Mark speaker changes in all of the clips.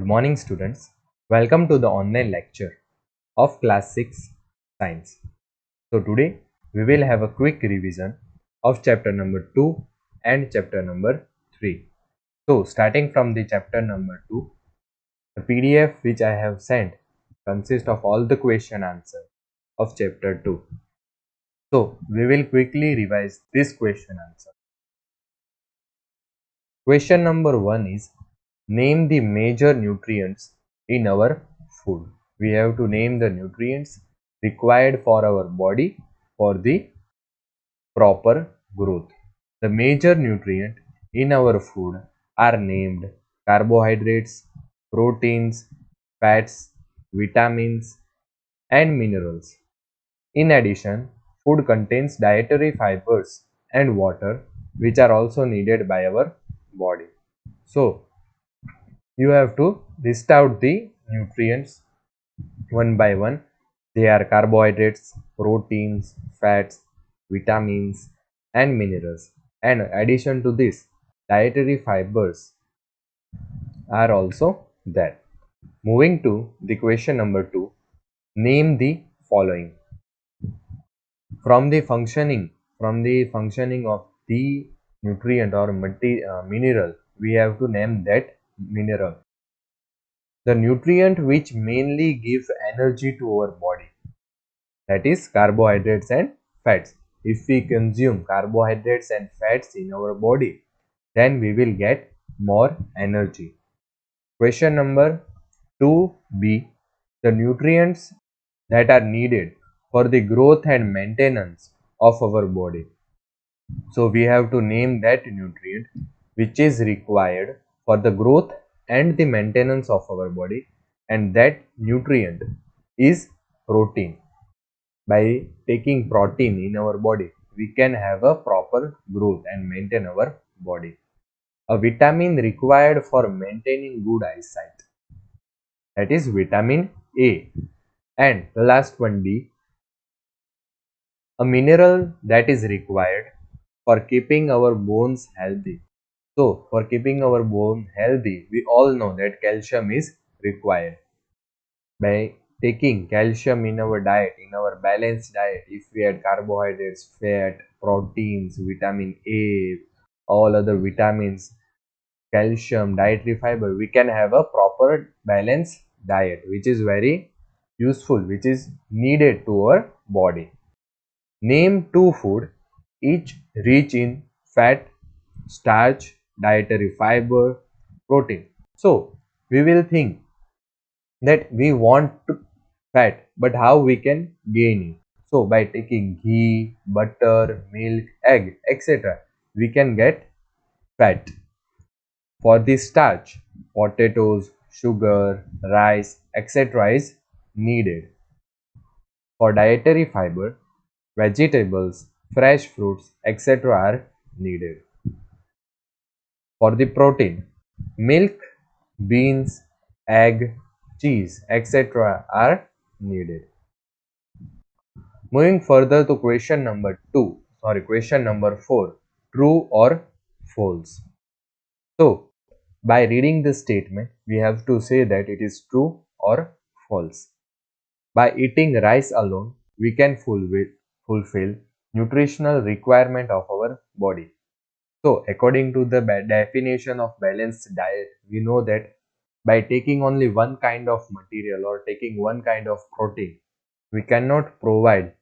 Speaker 1: Good morning, students. Welcome to the online lecture of Class 6 Science. So, today we will have a quick revision of chapter number 2 and chapter number 3. So, starting from the chapter number 2, the PDF which I have sent consists of all the question answer of chapter 2. So, we will quickly revise this question answer. Question number 1 is, name the major nutrients in our food. We have to name the nutrients required for our body for the proper growth. The major nutrient in our food are named carbohydrates, proteins, fats, vitamins, and minerals. In addition, food contains dietary fibers and water, which are also needed by our body. So, you have to list out the nutrients one by one. They are carbohydrates, proteins, fats, vitamins, and minerals. And addition to this, dietary fibers are also there. Moving to the question number 2, name the following. From the functioning of the nutrient or mineral, we have to name that mineral. The nutrient which mainly gives energy to our body, that is carbohydrates and fats. If we consume carbohydrates and fats in our body, then we will get more energy. Question number 2b, the nutrients that are needed for the growth and maintenance of our body. So we have to name that nutrient which is required for the growth and the maintenance of our body, and that nutrient is protein. By taking protein in our body, we can have a proper growth and maintain our body. A vitamin required for maintaining good eyesight, that is vitamin A. And the last one, D, a mineral that is required for keeping our bones healthy. So, for keeping our bone healthy, we all know that calcium is required. By taking calcium in our diet, in our balanced diet, if we add carbohydrates, fat, proteins, vitamin A, all other vitamins, calcium, dietary fiber, we can have a proper balanced diet, which is very useful, which is needed to our body. Name 2 food each rich in fat, starch, dietary fiber, protein. So, we will think that we want fat, but how we can gain it? So, by taking ghee, butter, milk, egg, etc., we can get fat. For the starch, potatoes, sugar, rice, etc. is needed. For dietary fiber, vegetables, fresh fruits, etc. are needed. For the protein, milk, beans, egg, cheese, etc. are needed. Moving further to question number 4, true or false. So, by reading this statement, we have to say that it is true or false. By eating rice alone, we can fulfill nutritional requirement of our body. So, according to the definition of balanced diet, we know that by taking only one kind of material or taking one kind of protein, we cannot provide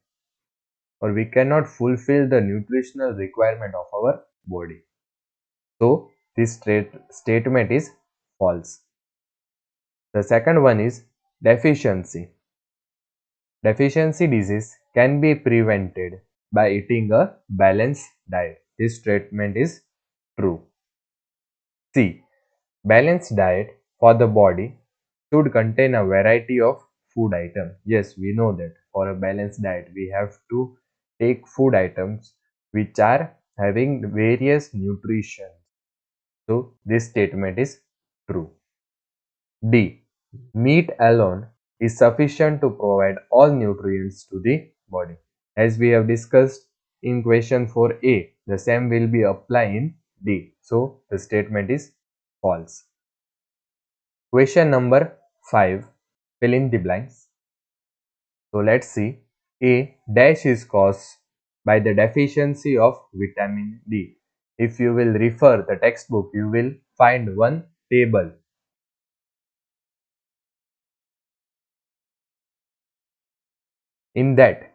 Speaker 1: or we cannot fulfill the nutritional requirement of our body. So, this statement is false. The second one is deficiency. Deficiency disease can be prevented by eating a balanced diet. This statement is true. C. Balanced diet for the body should contain a variety of food items. Yes, we know that for a balanced diet we have to take food items which are having various nutrition. So this statement is true. D. Meat alone is sufficient to provide all nutrients to the body. As we have discussed in question 4a, the same will be applied in D. So the statement is false. Question number 5. Fill in the blanks. So let's see. A dash is caused by the deficiency of vitamin D. If you will refer the textbook, you will find one table. In that,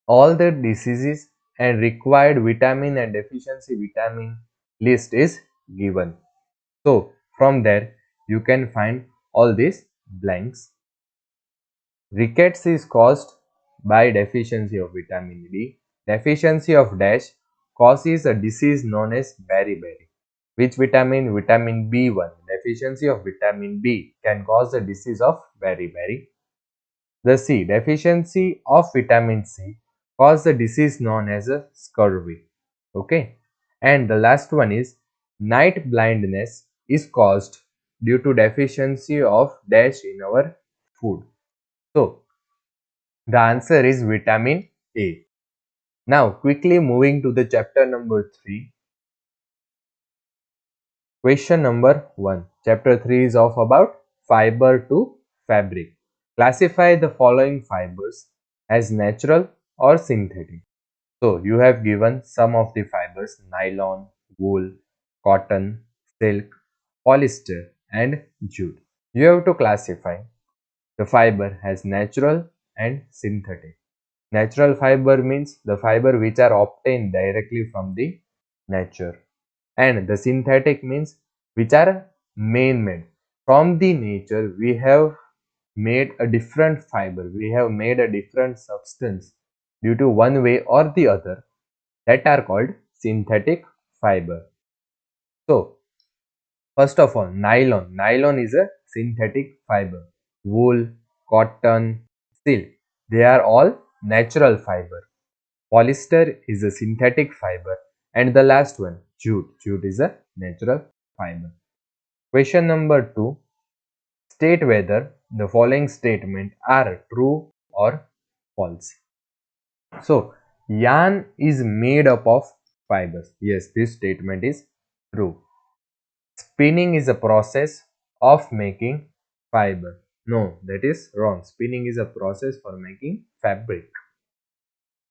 Speaker 1: all the diseases and required vitamin and deficiency vitamin list is given. So from there, you can find all these blanks. Rickets is caused by deficiency of vitamin D. Deficiency of dash causes a disease known as beriberi. Which vitamin? Vitamin B1. Deficiency of vitamin B can cause the disease of beriberi. The C. Deficiency of vitamin C cause the disease known as a scurvy. Okay. And the last one is night blindness is caused due to deficiency of dash in our food. So the answer is vitamin A. Now quickly moving to the chapter number 3. Question number 1. Chapter 3 is of about fiber to fabric. Classify the following fibers as natural or synthetic. So you have given some of the fibers: nylon, wool, cotton, silk, polyester and jute. You have to classify the fiber as natural and synthetic. Natural fiber means the fiber which are obtained directly from the nature, and the synthetic means which are man-made. From the nature we have made a different fiber, we have made a different substance due to one way or the other, that are called synthetic fiber. So first of all, nylon. Nylon is a synthetic fiber. Wool, cotton, silk, they are all natural fiber. Polyester is a synthetic fiber, and the last one, jute. Jute is a natural fiber. Question number 2. State whether the following statement are true or false. So, yarn is made up of fibers. Yes, this statement is true. Spinning is a process of making fiber. No, that is wrong. Spinning is a process for making fabric.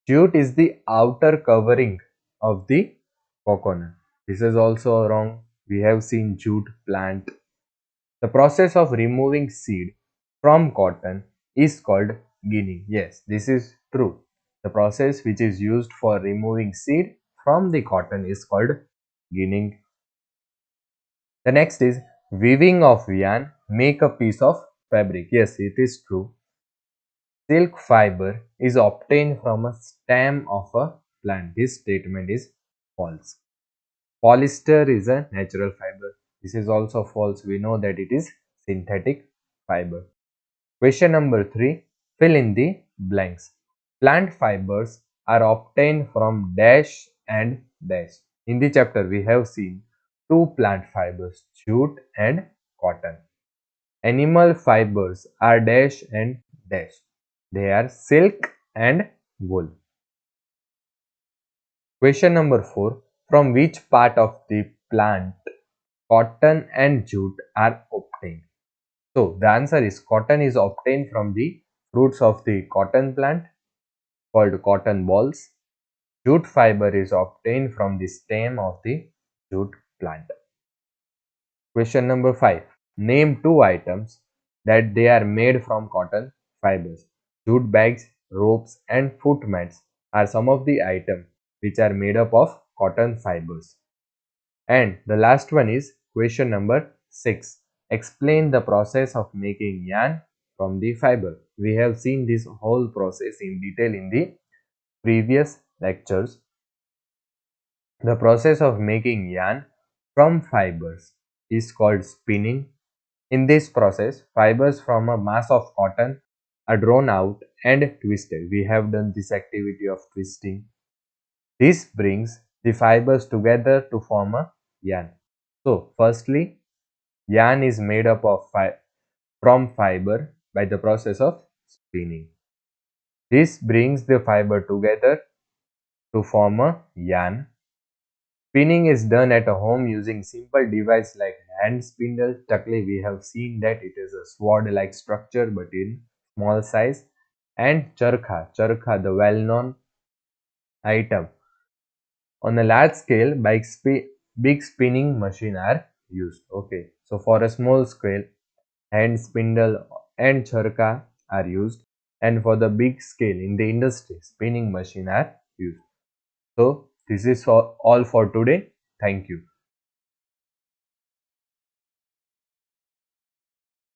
Speaker 1: Jute is the outer covering of the coconut. This is also wrong. We have seen jute plant. The process of removing seed from cotton is called ginning. Yes, this is true. The process which is used for removing seed from the cotton is called ginning. The next is weaving of yarn make a piece of fabric. Yes, it is true. Silk fiber is obtained from a stem of a plant. This statement is false. Polyester is a natural fiber. This is also false. We know that it is synthetic fiber. Question number 3. Fill in the blanks. Plant fibers are obtained from dash and dash. In the chapter we have seen two plant fibers, jute and cotton. Animal fibers are dash and dash. They are silk and wool. Question number 4. From which part of the plant cotton and jute are obtained? So the answer is cotton is obtained from the fruits of the cotton plant called cotton balls. Jute fiber is obtained from the stem of the jute plant. Question number 5. Name two items that they are made from cotton fibers. Jute bags, ropes and foot mats are some of the items which are made up of cotton fibers. And the last one is question number 6. Explain the process of making yarn from the fiber. We have seen this whole process in detail in the previous lectures. The process of making yarn from fibers is called spinning. In this process, fibers from a mass of cotton are drawn out and twisted. We have done this activity of twisting. This brings the fibers together to form a yarn. So, firstly, yarn is made up of from fiber by the process of spinning. This brings the fiber together to form a yarn. Spinning is done at a home using simple device like hand spindle. Takli, we have seen that it is a sword-like structure but in small size. And charkha, the well-known item. On a large scale, big spinning machine are used. Okay, so for a small scale, hand spindle and charkha are used, and for the big scale in the industry, spinning machine are used. So this is all for today. Thank you.